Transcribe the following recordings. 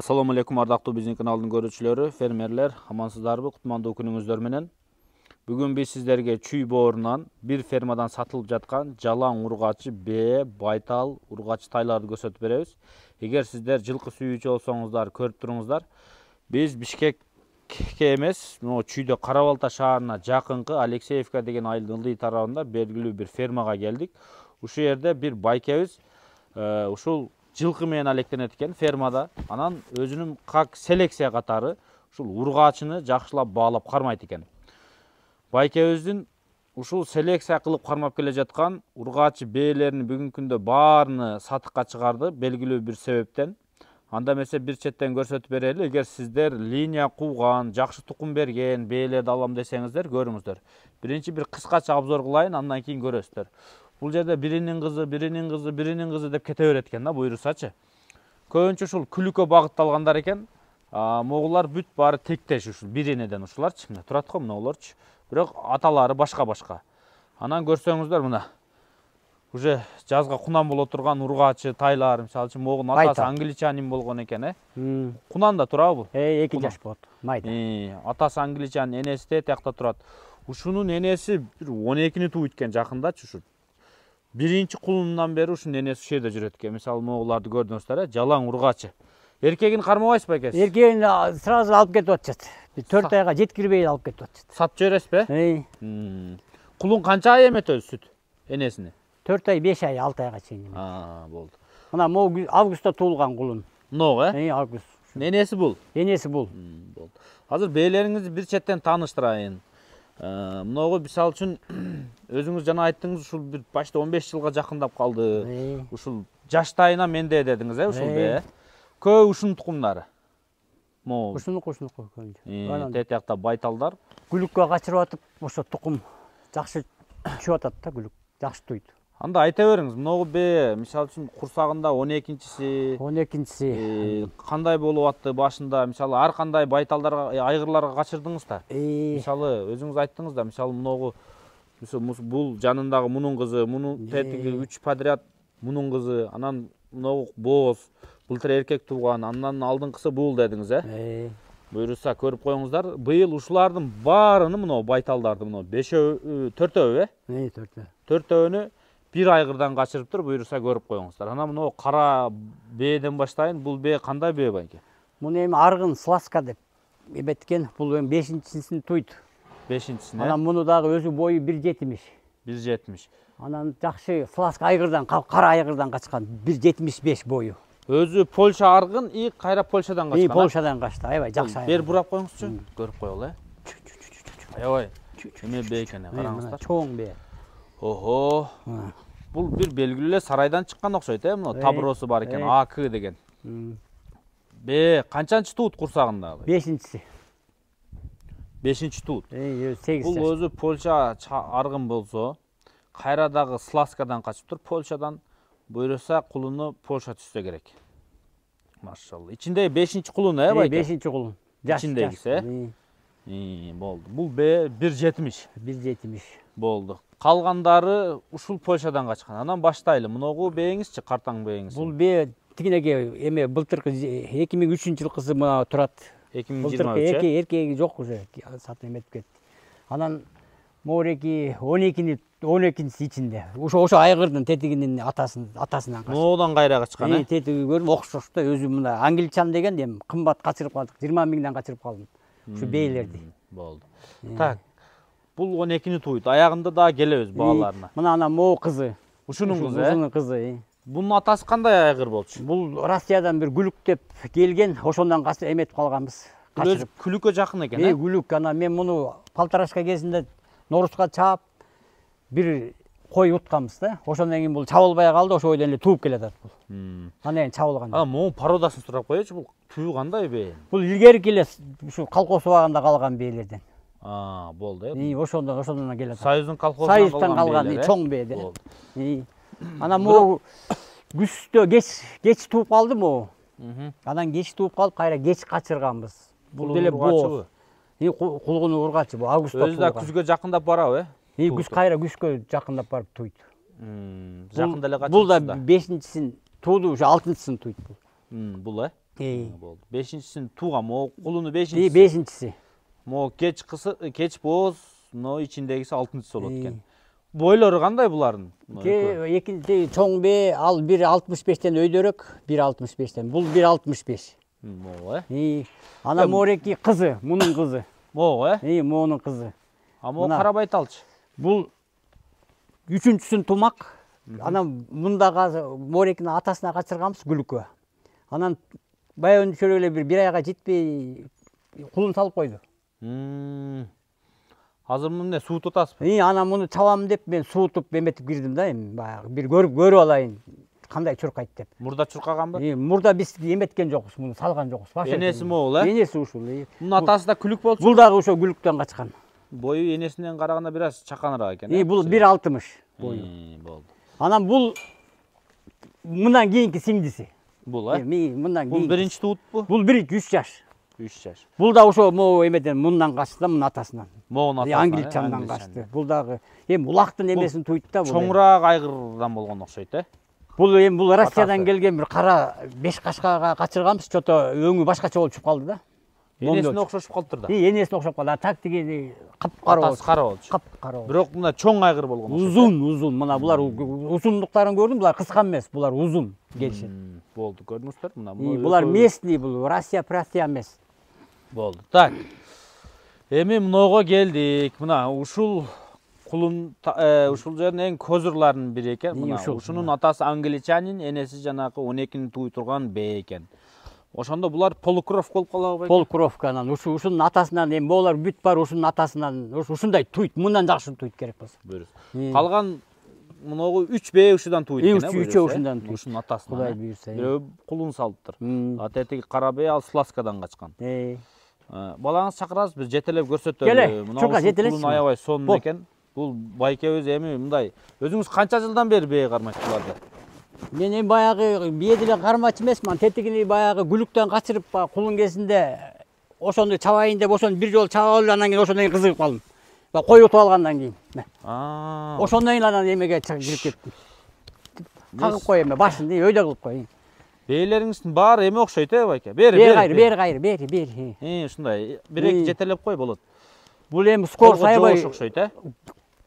Assalamu alaikum ардактуу биздин каналдын көрүүчүлөрү, фермерлер, амансыздарбы? Кутмандуу күнүңүздөр менен. Бүгүн биз сиздерге чүй боорунан бир фермадан сатылып жаткан жалаң ургачы бээ, байтал, ургачы тайларды көрсөтүп беребиз. Эгер сиздер жылкы сүйүүчү болсоңуздар, көрүп туруңуздар. Биз Бишкекке эмес, чүйдө Кара Балта шаарына жакынкы Алексеевка деген айылдын ылдый тарабында белгилүү бир фермага келдик. Ушул жерде бир байкебиз ушул жылкы менен алектенет экен фермада. Анан өзүнүн как селекция катары ушул ургачыны жакшылап баалап кармайт экен. Байкебиздин ушул селекция кылып кармап келе жаткан ургачы бээлеринин бүгүнкү күндө баарыны сатыкка чыгарды белгилүү бир себептен. Анда эмесе бир четтен көрсөтүп берели. Эгер сиздер линия кууган, жакшы тукум берген бээлерди алам десеңиздер, көрүңүздөр. Биринчи бир кыскача обзор кылайын, андан кийин көрөсүздөр. Бул жерде биринин кызы деп кете берет экен да, буйрусачы. Көбүнчө ушул күлүккө багытталгандар экен. Могулар бүт баары тектеш ушул биринеден ушуларчы, мына турат го могуларчы. Бирок аталары башка-башка. Анан көрсөңүздөр мына уже жазга кунан боло турган ургачы тайлар, мисалы үчүн могунун атасы англичанин болгон экен, Кунан да турабы? 2 жаш болот. Майда. Атасы англичанин, энеси де тиякта турат. Ушунун энеси бир 12-ни тууйт экен жакындачы ушу. Биринчи кулундан бери ушунун энеси ушул жерде жүрөт экен. Мисалы могуларды көрдүңүздөр, жалаң ургачы. Эркегин кармабайсызбы экес? Эркегин сразу алып кетип атышат. 4 айга жеткирбей алып кетип атышат. Сатып жибересизби? Кулун канча ай эметөбүз сүт энесини? 4 ай, 5 ай, 6 айга чейин. Болду. Мына могу августта туулган кулун. Могу, Август. Энеси бул. Энеси бул. Болду. Азыр бээлериңизди бир четтен тааныштырайын. Мыногу мисалы үчүн өзүңүз жана айттыңыз, ушул бир почти 15 жылга жакындап калды. Ушул жаштайына менде дедиңиз, ушул бээ. Көп ушунун тукумдары. Могу. Ушунуку көбүнчө. Тетиякта байталдар. Күлүккө качырып атып, ошо тукум жакшы түшүп атат да, күлүк. Жакшы туйт. Анда айта бериңиз, мыногу бээ, мисалы үчүн курсагында 12-си кандай болуп атты башында, мисалы ар кандай байталдарга, айгырларга качырдыңыз да. Мисалы өзүңүз айттыңыз да, мисалы мыногу бул жанындагы мунун кызы, мунун тетиги 3 подряд мунун кызы, анан мыногу бооз, былтыр эркек тууган, андан алдыңкысы бул дедиңиз, Буйруса көрүп коюңуздар. Быйыл ушулардын баарыны мынау байталдарды мынау 4-өө, 4-өөнү бир айгырдан качырыптыр. Буйруса көрүп коюңуздар. Анан мынау кара бээден баштайын. Бул бээ кандай бээ байке? Муну эми аргын сласка деп эметкен. Бул эми 5-син туйт. 5-син, Анан муну дагы өзү бою 1,70. 1,70. Анан жакшы сласка айгырдан, кара айгырдан качкан 1,75 бою. Өзү Польша аргын, кайра Польшадан качкан. Польшадан качты. Аябай жакшы айгыр. Бер бурап коюңузчу, көрүп коелу, Аябай. Эме бээ экен, караңыздар. Чоң бээ. Охо. Бул бир белгилүү эле сарайдан чыккан окшойт, мына табыросу бар экен, АК деген. Бээ канчанчы туут курсагында? 5-си. 5-чи туут. 8 Бул өзү Польша аргын болсо, кайра дагы сласкадан качыптыр, Польшадан. Буйруса кулуну Польша түшсө керек. Машалла. Ичинде 5-чи кулун, байке? 5-чи кулун. Ичиндегиси, болду. Бул бээ 1,70. 1,70. Болду. Калгандары ушул Польшадан качкан. Анан баштайлы. Мыногу бээңизчи, картаң бээңиз. Бул бээ тигинеге эме былтыркы 2003-жылкысы мына турат. 2023. Эркеги жок уже, сатып эметип кетти. Анан Мореки 12-си ичинде. Ошо айгырдын тетигинин атасынан качкан. Ноодон кайра качкан, Тетиги көрүп окшош да, өзү мына англичан деген эми кымбат качырып калдык. 20 миңден качырып калдым. Ушу бейлерди. Болду. Так. Бул 12-ни туйт. Аягында да келебиз бааларына. Мына ана могу кызы. Ушунун кызы, Ушунун кызы. Бунун атасы кандай айгыр болчу? Бул Россиядан бир күлүк деп келген, ошондон эметип калганбыз. Өзү күлүккө жакын экен, Күлүк. Ана мен муну Полторашка кезинде Норузга чаап бир кой утканбыз да. Ошондон кийин бул чабылбай калды, ошо бойдон эле тууп келатат бул. Анан кийин чабылган. Могу породасын сурап коечу, бул түү кандай бээ? Бул илгерки эле ушу колхоз убагында калган бээлерден. Болду, Ошондон келатат. Союздун колхозунан калган чоң бээ. Анан могу күздө кеч тууп калды могу. Анан кеч тууп калып, кайра кеч качырганбыз. Бул деле бооз. Кулгун ургачы бул августта туулган. Өзү да күзгө жакындап барабы, Күз кайра күзгө жакындап барып туйт. Жакында эле качырды. Бул да 5-син тууду, ушу 6-син туйт бул. Бул Болду. 5-син тууган, могу кулуну 5-си. 5-си. Могу кеч боз, мына ичиндегиси 6-сы болот экен. Бойлору кандай булардын? Экинчи чоң бе, ал 1.65-тен өйдөрөк, 1.65-тен. Бул 1.65. Могу, Ана мореки кызы, мунун кызы. Могу, Мунун кызы. А могу карабайталчы. Бул 3-сүн тумак. Ана мундагы морекин атасына качырганбыз күлүккө. Анан баягы чөйрө эле бир айга жетпей кулун салып койду. Азыр муну суутуп атасызбы? Анан муну чабам деп мен суутуп эметип кирдим да, баягы бир көрүп алайын кандай чуркайт деп. Мурда чуркаганбы? Мурда биз эметкен жокпуз, муну салган жокпуз. Энеси могул, Энеси ушул. Мунун атасы да күлүк болчу. Бул дагы ошо күлүктөн качкан. Бою энесинен караганда бир аз чаканыраак экен. Бул 1.60 бою. Болду. Анан бул мындан кийинки сиңдиси. Бул, Мындан Бул биринчи туутпу? Бул 3 жаш. 3 жаш. Бул да ошо могу эмеден мындан качты да, мунун атасынан. Могунун атасынан. Англичандан качты. Бул дагы улактын эмесин туйт да бул. Чоңураак айгырдан болгон окшойт, Бул Россиядан келген бир кара 5 кашкага качырганбыз, чото өңү башкача болуп чыгып калды да. Энесине окшошуп калыптыр да. Энесине окшоп калды. Так тиги капкара болчу. Кара болчу. Капкара. Бирок мына чоң айгыр болгон. Узун. Мына булар узундуктарын көрдүм, булар кыска эмес, булар узун келишет. Болду, көрдүңүздөр мына. Булар местный, бул Россия эмес. Болду. Так. Эми мыного келдик. Мына ушул кулун ушул жердин эң көзүрларынын бири экен. Мына ушунун атасы англичанин, энеси жанагы 12-ни туй турган бей экен. Ошондо булар полукровка болуп калабы? Полукровканан ушунун атасынан эми болар бүт бар, ушунун атасынан ушундай туйт, мындан жакшы туйт керек болсо. Калган мыногу 3 бей ушудан туйт экен, Үчөө ушундан туйт. Ушунун атасынан. Кудай буйрса. Бирөө кулун салыптыр. Атетиги кара бей ал Сласкадан качкан. Балаңыз чакырасыз, биз жетелеп көрсөтөлү. Мына жетелеш. Кулун аябай сонун экен. Бул байкебиз эми мындай. Өзүңүз канча жылдан бери бей кармайсыз буларды? Мен эми баягы бие деле кармачы эмесмин. Тетигини баягы күлүктөн качырып, кулун кезинде ошону чабайын деп, ошону бир жолу чабап алып, анан кийин ошондон кийин кызыгып калдым. Кой утуп алгандан кийин. Ошондон кийин анан эмеге кирип кеттим. Кагып кой эме, башын өйдө кылып кой. Бейлериңиздин баары эме окшойт, байке? Бери. Ушундай. Бир-эки жетелеп кой болот. Бул эми скорость аябай окшойт,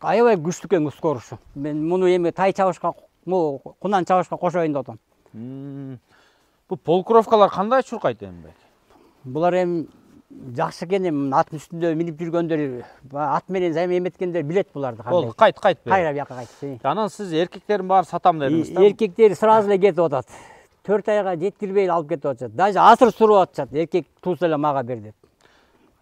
аябай күчтүү экен скорость. Мен муну эми тай чабышка, кунан чабышка кошоюн деп атам. Бул полукровкалар кандай чуркайт эми, байке? Булар эми жакшы экен, эми аттын үстүндө минип жүргөндөр, ат менен займ эметкендер билет буларды кандай. Болду, кайт. Кайра бияка кайт. Анан сиз эркектердин баары сатам дедиңиз да? Эркектер сразу эле кетип атат. 4 айга жеткирбей алып кетип атышат. Даже асыр суруп атышат. Эркек туурса эле мага бер деп.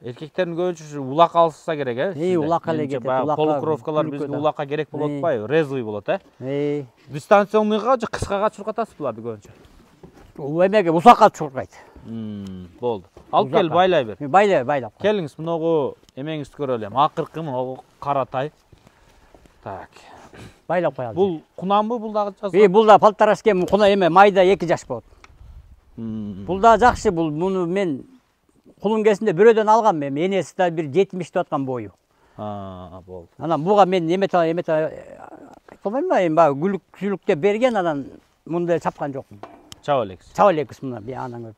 Эркектердин көбүнчөсү улак алса керек, улакка эле кетет. Полукровкалар бизге улакка керек болуп атпайбы? Резвый болот, Дистанционныйга же кыскага чуркатасыз буларды көбүнчө? Эмеге усакка чуркайт. Болду. Алып кел, байлай бер. Байлап. Келиңиз, мыногу эмеңизди көрөлү. Акыркы мыногу кара тай. Так. Байлап коелу. Бул кунанбы, бул дагы жазган? Бул да полторашке куна эме, майда 2 жаш болот. Бул да жакшы, бул муну мен кулун кезинде бирөөдөн алгам, эми энеси да бир 70 деп аткан бою. Болду. Анан буга мен эмете кылбайм, эми күлүк деп берген, анан мындай чапкан жокмун. Чаба элексиз. Чаба элекпиз мына анан.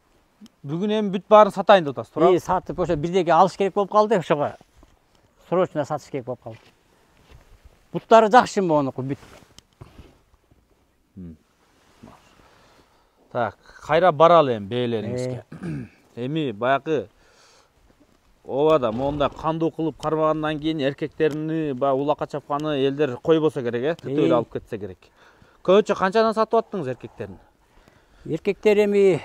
Бүгүн эми бүт баарын сатайын деп атасыз, туурабы? Сатып ошо бирдеке алыш керек болуп калды, ошого срочно сатыш керек болуп калды. Буттары жакшы монуку бүт. Так, кайра баралы эми бейлериңизге. Эми баягы обада мондай кандуу кылып кармагандан кийин эркектерини улакка чапканы элдер койбосо керек, түтөлүп алып кетсе керек. Көбүнчө канчадан сатып аттыңыз эркектерин? Эркектер эми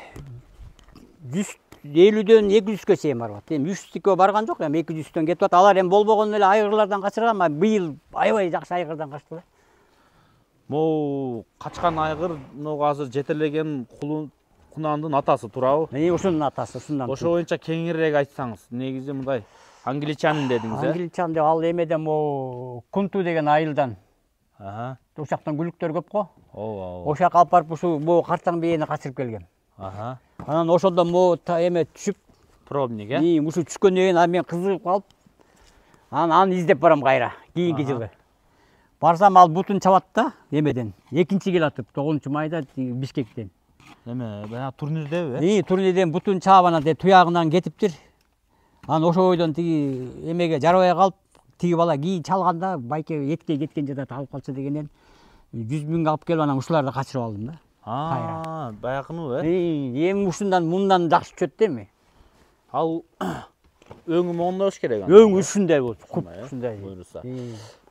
150дөн 200гө чейин барат. Эми 300гө барган жок, эми 200дөн кетип атат. Алар эми болбогон эле айгырлардан качырган, быйыл аябай жакшы айгырдан качты. Могу качкан айгыр могу азыр жетелеген кунандын атасы, туурабы? Ушунун атасы, ушундан. Ошо боюнча кеңирээк айтсаңыз, негизи мындай англичанин дедиңиз, Англичан деп ал эмеден могу Кунту деген айылдан. Ошактан күлүктөр көп го. Ошакка алып барып ушу могу картаң бийени качырып келген. Анан ошондо могу эме түшүп, пробник, ушу түшкөндөн кийин мен кызыгып калып, аны издеп барам кайра, кийинки жылы. Барсам ал бутун чабат да, эмеден. Экинчи келатып, 9 майда Бишкектен. Неме, бана турнирдеби? Турнирден бутун чаап анан туягынан кетиптир. Анан ошо бойдон тиги эмеге жарабай калып, тиги бала кийин чалганда байке этке кеткен жатат алып калчу дегенден 100 миңге алып келип анан ушуларды качырып алдым да. Баягыныбы? Эми ушундан мындан жакшы чөт эми. Ал өңү моңдош болуш керек анда. Өң ушундай болчу, куп ушундай. Буйруса.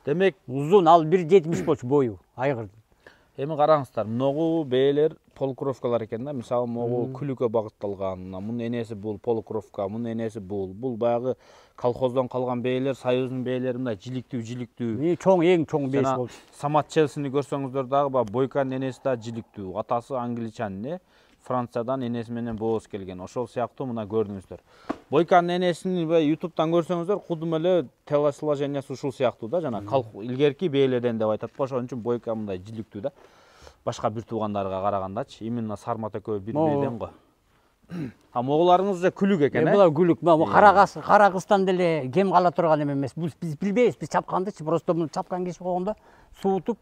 Демек, узун ал 1.70 болчу бою, айгыр. Эми караңыздар, могу бээлер полукровкалар экен да. Мисалы, могу күлүккө багытталган, мунун энеси бул полукровка, мунун энеси бул. Бул баягы колхоздон калган бээлер, союздун бээлери мындай жиликтүү. Чоң, эң чоң бейс болчу. Самат Челсини көрсөңүздөр дагы Бойканын энеси да жиликтүү. Атасы англичан, Франциядан энеси менен бооз келген. Ошол сыяктуу мына көрдүңүздөр. Бойканын энесин YouTube'дан көрсөңүздөр, кудум эле телосложениясы ушул сыяктуу да, жана илгерки бээлерден деп айтат го. Ошон үчүн Бойка мындай жиликтүү да. Башка бир туугандарга карагандачы, именно Сармат экөө бир бээден го. Моголарыңыз уже күлүк экен, Булар күлүк. Кара кыздан деле кем кала турган эмес. Биз билбейбиз, биз чапкандычы, просто муну чапкан киши болгондо суутуп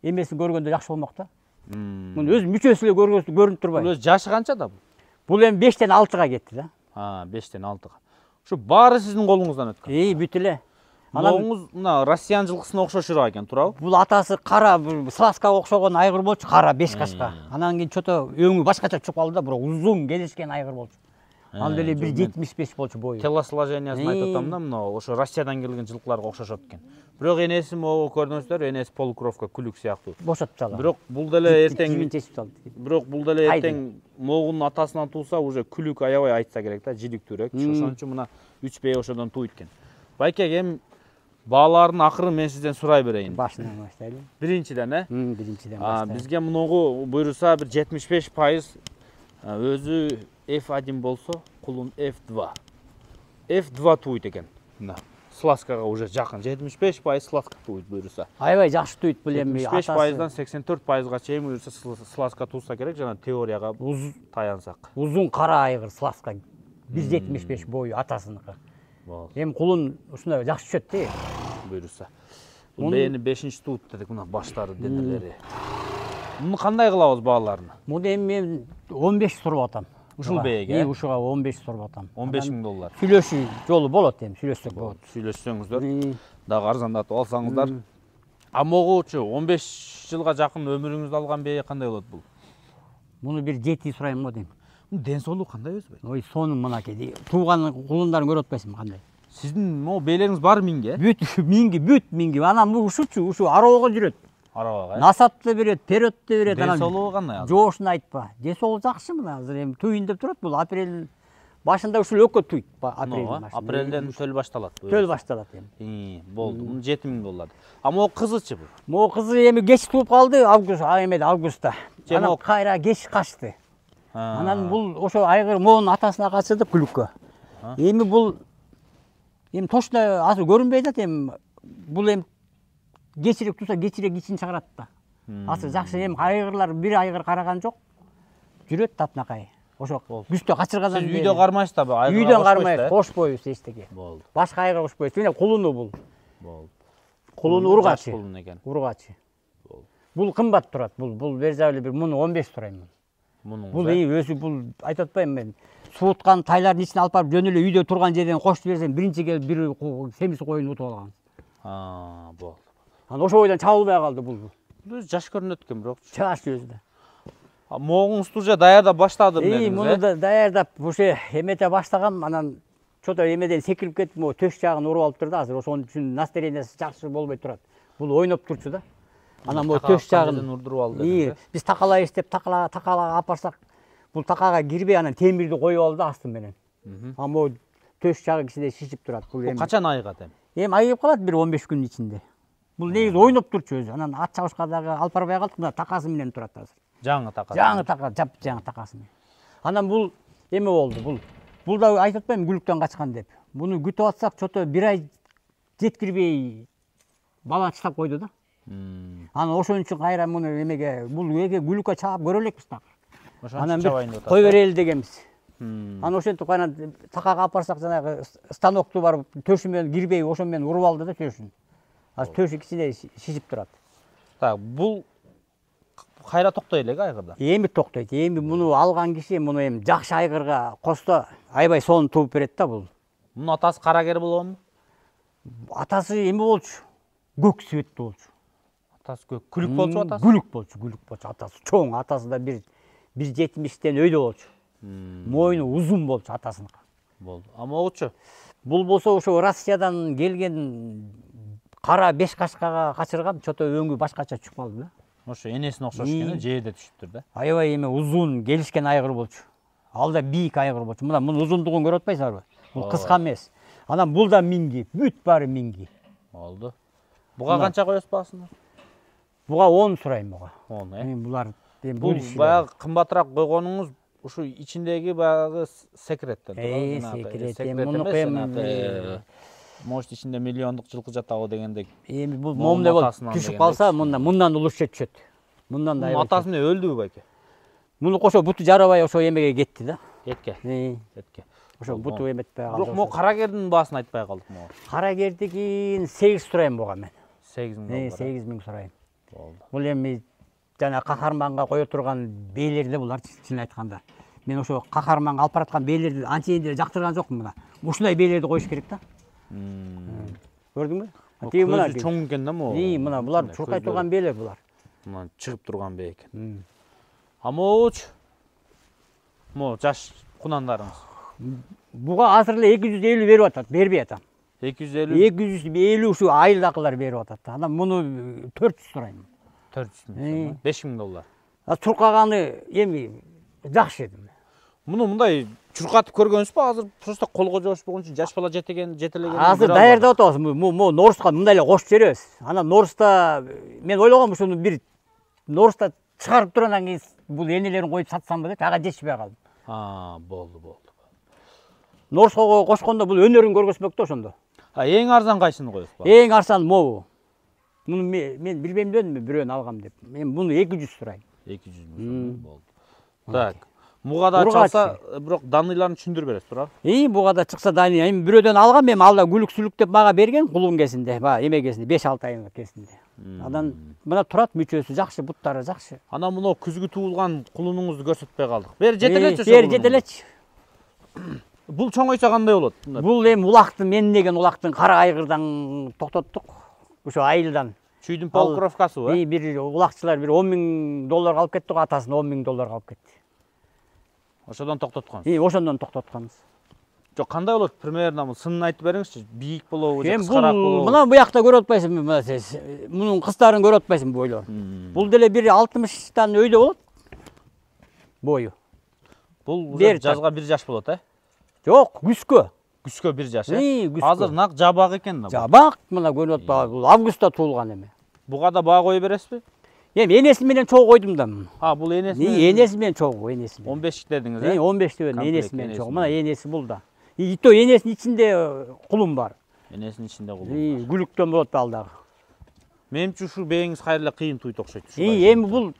эмесин көргөндө жакшы болмок да. Муну өз мүчөсү эле көрүнүп турбайбы? Бул өз жашы канча да бул? Бул эми 5тен 6га кетти да. 5тен 6га. Ушу баары сиздин колуңуздан өткөн. Бүт эле. Могуңуз мына Россиян жылкысына окшошураак экен, туурабы? Бул атасы кара, сласкага окшогон айгыр болчу, кара 5 кашка. Анан кийин чото өңү башкача чыгып калды да, бирок узун келишкен айгыр болчу. Ал деле 1.75 болчу бою. Телосложениясын айтып атам да, мына ошо Россиядан келген жылкыларга окшошот экен. Бирок энеси могу көрдүңүздөр, энеси полукровка күлүк сыяктуу. Бошотуп салат. Бирок бул деле эртең могунун атасынан тууса, уже күлүк аябай айтса керек да, жиликтүүрөөк. Ошон үчүн мына 3 бей ошодон тууйт экен. Байке, эми баалардын акырын мен сизден сурай берейин. Башынан баштайлы. Биринчиден, Биринчиден баштайлы. Бизге мунугу буйруса бир 75% өзү F1 болсо, кулун F2. F2 тууйт экен. Мына сласкага уже жакын 75% сласка тууйт буйруса. Аябай жакшы тууйт бул эми. 75%дан 84%га чейин буйруса сласка туурса керек, жана теорияга таянсак. Узун кара айгыр сласка 1.75 бою атасыныкы. Эми кулун ушундай жакшы чөт де. Буйруса. Бул бээни 5-чи туут дедик, мына баштары, денелери. Муну кандай кылабыз бааларына? Муну эми мен 15 суруп атам. Ушул бээге? Ушуга 15 суруп атам. 15 000 доллар. Сүйлөшүү жолу болот эми, сүйлөшсөк болот. Сүйлөшсөңүздөр, дагы арзандатып алсаңыздар. Могучу 15 жылга жакын өмүрүңүздү алган бээ кандай болот бул? Муну бир 7 сурайм го дейм. Ден соолугу кандай өзбөйт? Ой, сонун мынакей. Тууган кулундарын көрүп атпайсыңбы кандай? Сиздин могу бээлериңиз бар миңге? Бүт миңги. Анан бул ушу арабага жүрөт. Арабага. Насатты берет, периодты берет. Ден соолугу кандай азыр? Жоошун айтпа. Ден соолугу жакшы мына азыр эми туйун деп турат. Бул апрель башында ушул өккө туйт. Апрелден төл башталат. Төл башталат эми. Болду. Муну 7 000 доллар. Могу кызычы бул? Могу кызы эми кеч тууп калды, августта. Анан кайра кеч качты. Анан бул ошо айгыр моонун атасына качырды күлүккө. Эми бул точно азыр көрүнбөй атат эми. Бул эми кечирээк турса кечирээк ичин чыгарат да. Азыр жакшы эми айгырлар бир айгыр караган жок. Жүрөт татынакай. Ошо күздө качыргандан кийин. Сиз үйдө кармайсызбы? Үйдөн кармайбыз, кошпойбуз эчтеке. Болду. Башка айгыр кошпойбуз. Мына кулуну бул. Болду. Кулуну ургачы. Кулун экен. Ургачы. Бул кымбат турат. Бул берзабы бир муну 15 сурайм. Бул өзү бул айтып атпайм мен. Сууткан тайлардын ичине алып барып жөн эле үйдө турган жерден кошуп берсем, биринчи келип бир семиз коюн утуп алган. Болду. Анан ошо бойдон чабылбай калды бул. Бул жаш көрүнөт экен бирок. Жаш өзү да. Могуңузду уже даярдап баштадым дедиңиз. Муну да даярдап ушу эмете баштагам, анан чото эмеден секирип кетип, могу төш жагын уруп алып турду. Азыр ошон үчүн настроениясы жакшы болбой турат. Бул ойноп турчу да. Анан могу төш жагын урдуруп алды. Биз такалайбыз деп такалага алып барсак, бул такага кирбей анан темирди коюп алды астын менен. Могу төш жагы кичине шишип турат. Бул эми качан айыгат эми? Эми айыгып калат бир 15 күн ичинде. Бул негизи ойноп турчу өзү. Анан ат чабышка дагы алып барбай калдык, мына такасы менен турат азыр. Жаңы така. Жаңы така, жап-жаңы такасы менен. Анан бул эме болду. Бул да айтып атпайм күлүктөн качкан деп. Буну күтүп атсак, чото бир ай жеткирбей бала чыгып койду да. Анан ошон үчүн кайра муну эмеге, бул күлүккө чаап көрө элекпиз так. Анан кой берели дегенбиз. Анан ошентип кайра такага алып барсак, жанагы станокту барып төшү менен кирбей ошон менен уруп алды да төшүн. Азыр төшү кичине шишип турат. Так, бул кайра токтой элек айгырда. Эми токтойт. Эми муну алган киши муну эми жакшы айгырга косто аябай сонун тууп берет да бул. Мунун атасы карагер болгонбу? Атасы эми болчу. Көк светтүү болчу. Атасы көк күлүк болчу атасы? Күлүк болчу атасы. Чоң, атасы да 1.70-тен өйдө болчу. Мойну узун болчу атасыныкы. Болду. А могучу? Бул болсо ошо Россиядан келген кара 5 кашкага качырган, чото өңү башкача түшүп калды да. Ошо энесине окшош экен, жерде түшүптүр да. Аябай эми узун келишкен айгыр болчу. Ал да бийик айгыр болчу. Мына мунун узундугун көрүп атпайсыңарбы? Бул кыска эмес. Анан бул да минги, бүт баары минги. Болду. Буга канча коесуз баасында? Буга 10 сурайм буга. 10, Эми булар бул баягы кымбатыраак койгонуңуз ушу ичиндеги баягы секреттен. Секрет. Мунуку эми может ичинде миллиондук жылкы жатабы дегендек. Эми бул момундай болуп түшүп калса, мындан улушча түшөт. Мындан да. Атасы эмне өлдүбү байке? Муну ошо буту жарабай ошо эмеге кетти да. Этке. Этке. Ошо буту эметпей калды. Бирок могу карагердин баасын айтпай калдык могу. Карагердигин 8 сурайм буга мен. 8.000. 8.000 сурайм. Болду. Бул эми жана кахарманга кое турган бейлерде булар чын айтканда. Мен ошо кахарманга алып бараткан бейлерди анчейин деле жактырган жокмун мына. Ушундай бейлерди коюш керек да. Көрдүңбү? Тиги мына чоң экен да могу. Мына булар чуркай турган бейлер булар. Мына чыгып турган бей экен. А могуч? Могу жаш кунандарыңыз. Буга азыр эле 250 берип атат, бербей атам. 250? 250 ушу айылдакылар берип атат. Анан муну 400 сурайм. 400 $5.000. Чуркаганы эми жакшы эди. Муну мындай чуркатып көргөнсүзбү? Азыр просто колго жабыш болгон үчүн жаш бала жетелеген. Азыр даярдап атабыз. Мо Норска мындай эле кошуп жиберебиз. Анан Норста мен ойлогом ушуну бир Норста чыгарып туруп анан кийин бул энелерин коюп сатсамбы деп ага жетишпей калдым. Болду. Норского кошкондо бул өнөрүн көргөзмөк да ошондо. Эң арзан кайсыны коесуз? Эң арзан могу. Муну мен билбейм дедимби бирөөнү алгам деп. Мен муну 200 сурайм. 200 болду. Так. Буга да чалса, бирок даныйларын түшүндүрүп бересиз, туурабы? Буга да чыкса даны, эми бирөөдөн алгам, эми ал да күлүк-сүлүк деп мага берген кулун кезинде, эмегесинде 5-6 айдын кезинде. Анан мына турат мүчөсү жакшы, буттары жакшы. Анан муну күзгү туулган кулунуңузду көрсөтпөй калдык. Бери жетелечи. Бери жетелечи. Бул чоңойсо кандай болот? Бул эми улактын, мен деген улактын кара айгырдан токтоттук. Ошо айылдан. Чүйдүн полукровкасыбы? Бир улакчылар бир $10.000 алып кетти, атасын $10.000 алып кетти. Ошодон токтотконсуз? Ошондон токтотканбыз. Жок, кандай болот? Примерно сынын айтып бериңизчи. Бийик болобу, же кыскараак болобу? Мына буякта көрүп атпайсыңбы, мына сиз. Мунун кыздарын көрүп атпайсыңбы бойлор? Бул деле бир 60тан өйдө болот. Бою. Бул жазга 1 жаш болот, Жок, күзгө. Күзгө 1 жаш, күзгө. Азыр нак жабак экен да. Жабак, мына көрүп атпайбы? Бул августта туулган эми. Буга да баа кое бересизби? Эми энеси менен чогуу койдум да. Бул энеси? Энеси менен чогуу, энеси менен. 15 дедиңиз, 15 дебедим, энеси менен чогуу. Мына энеси бул да. Ито энесинин ичинде кулум бар. Энесинин ичинде кулум бар. Күлүктөн болот ал дагы. Менимче ушу бээңиз кайра эле кыйын туйт окшойт. Эми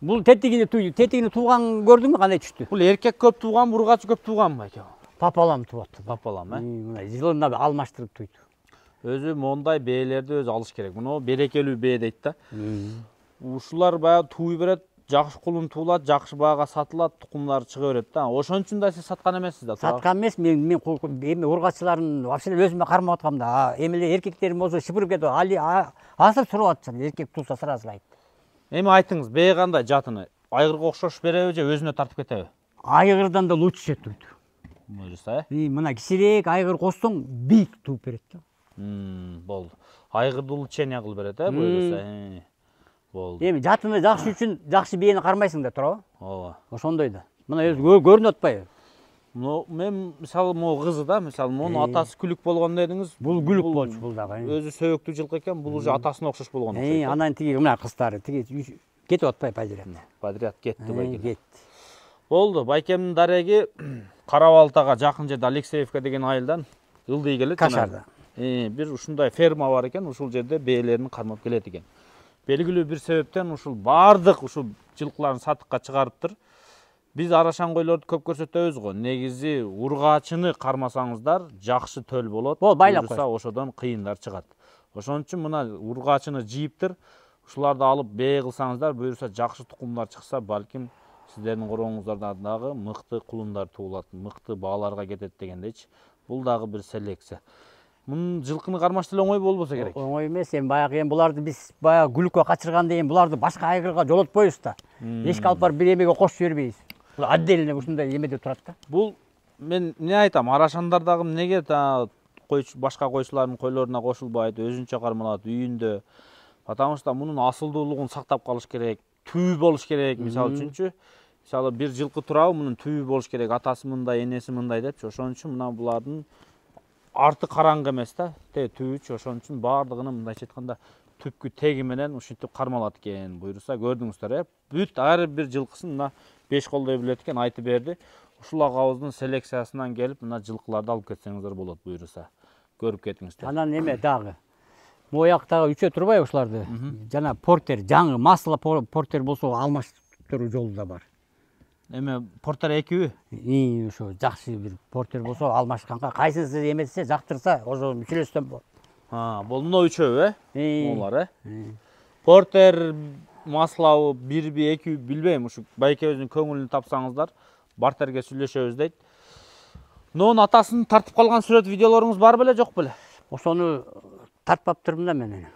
бул тетигини туйду. Тетигини тууган көрдүңбү кандай түштү? Бул эркек көп тууган, ургачы көп тууганбы байке? Папалам туат. Папалам, Мына жылына алмаштырып туйду. Өзү мондай бээлерди өзү алыш керек. Муну берекелүү бээ дейт да. Ушулар баягы тууй берет, жакшы кулун туулат, жакшы баага сатылат, тукумдары чыга берет да. Ошон үчүн да сиз саткан эмессиз да. Саткан эмес, мен эми ургачыларын вообще өзүмө кармап аткам да. Эми эле эркектерим болсо шыпырып кетип, асып сурап атышат, эркек туулса сразылайт. Эми айтыңыз, бээ кандай жатыны? Айгырга окшош береби же өзүнө тартып кетеби? Айгырдан да лучше туйду. Буюрса, Мына кичирээк айгыр коссоң бийик тууп берет да. Болду. Айгырды улучшение кылып берет, буюрса. Болду. Эми жатыны жакшы үчүн жакшы бээни кармайсың да, туурабы? Ооба. Ошондой да. Мына өзү көрүнүп атпайбы? Мен мисалы могу кызы да, мисалы монун атасы күлүк болгон дедиңиз. Бул күлүк болчу бул дагы. Өзү сөйөктүү жылкы экен, бул уже атасына окшош болгон окшойт. Анан тиги мына кыздары тиги кетип атпайбы подряд? Подряд кетти байке. Кетти. Болду, байкемдин дареги Кара-Балтага жакын жерде Алексеевка деген айылдан ылдый келет. Кашарда. Бир ушундай ферма бар экен, ушул жерде бээлерин кармап келет экен. Белгилүү бир себептен ушул бардык ушул жылкыларын сатыкка чыгарыптыр. Биз арашан койлорду көп көрсөтөбүз го. Негизи ургачыны кармасаңыздар жакшы төл болот. Байлап коюш. Ошодон кыйындар чыгат. Ошон үчүн мына ургачыны жийиптир. Ушуларды алып бээ кылсаңыздар, буюрса жакшы тукумдар чыкса, балким сиздердин корооңуздардан дагы мыкты кулундар туулат, мыкты бааларга кетет дегендейчи. Бул дагы бир селекция. Мунун жылкыны кармаш деле оңой болбосо керек. Оңой эмес, эми баягы буларды биз баягы күлүккө качырган деген буларды башка айгырга жолотпойбуз да. Эшик алып барып бир эмеге кошуп жибербейбиз. Бул отдельно ушундай эмеде турат да. Бул мен эмне айтам, арашандар дагы эмнеге башка койчулардын койлоруна кошулбайт, өзүнчө кармалат үйүндө. Потому что мунун асылдуулугун сактап калыш керек, түбү болуш керек, мисалы үчүнчү. Мисалы бир жылкы турабы, мунун түбү болуш керек, атасы мындай, энеси мындай депчи. Ошон үчүн мына булардын арты караңгы эмес да, түбүчү. Ошон үчүн баардыгын мындайча айтканда түпкү теги менен ушинтип кармалат экен. Буюрса көрдүңүздөр, бүт ар бир жылкысын мына 5 колдой билет экен, айтып берди. Ушул агабыздын селекциясынан келип мына жылкыларды алып кетсеңиздер болот, буюрса. Көрүп кетиңиздер. Анан эме дагы мояктагы үчөө турбайбы ушуларды? Жана портер, жаңы масло портер болсо алмаштыруу жолу да бар. Эме портер экиби? Ошо жакшы бир портер болсо алмашканга кайсысы эмесе жактырса, ошо сүйлөшсөм болот. Бул үчөө, Булар, Портер маслабы бирби, экиби билбейм, ушу байкебиздин көңүлүн тапсаңыздар, бартерге сүйлөшөбүз дейт. Нонун атасын тартып калган сүрөт видеолоруңуз бар беле, жок беле? Ошону тартпаптырмын да мен.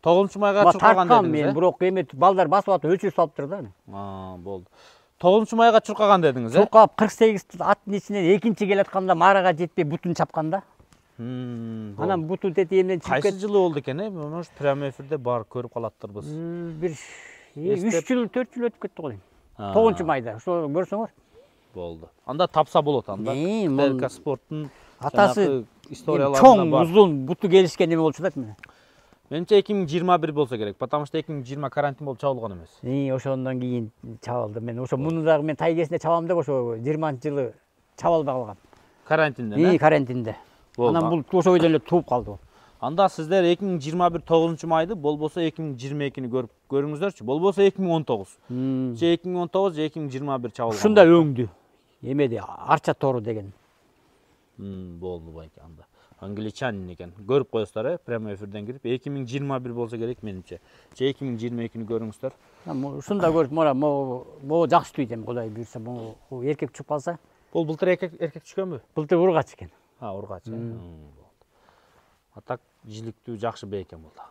9-майга чуркаган дедиңиз, мен, бирок эме балдар басып атып өлчөп салып тур да. Болду. 9-майга чуркаган дедиңиз, Чуркап 48 аттын ичинен экинчи келатканда марага жетпей бутун чапкан да. Анан буту тетигинен чыгып кайсы жылы болду экен, может прямой эфирде бар көрүп калаттырбыз. Бир 3 жыл, 4 жыл өтүп кетти го дейм. 9-майда, ошо көрсөңөр. Болду. Анда тапса болот анда. ТРК спорттун атасы историяларында чоң, узун, буту келишкен эме болчу да мен. Менимче 2021 болсо керек, потому что 2020 карантин болуп чабылган эмес. Ошондон кийин чабылды. Мен ошо муну дагы мен тайгесинде чабам деп ошо 20-жылы чабалбай калгам. Карантинден, карантинде. Анан бул ошо бойдон эле тууп калды. Анда сиздер 2021 9-майды, болбосо 2022-ни көрүңүздөрчү. Болбосо 2019. Же 2019, же 2021 чабылган. Ушунда өңдү. Эмеде Арча тору деген. Болду байке анда. Англичанин экен. Көрүп коесуздар, прямой эфирден кирип 2021 болсо керек менимче. Же 2022-ни көрүңүздөр. Ушунда көрүп, могу жакшы түйт эми Кудай буйрса, могу эркек чуп калса. Бул былтыр эркек түшкөнбү? Былтыр ургач экен. Ургач. А так жиликтүү жакшы бээ экен бул да.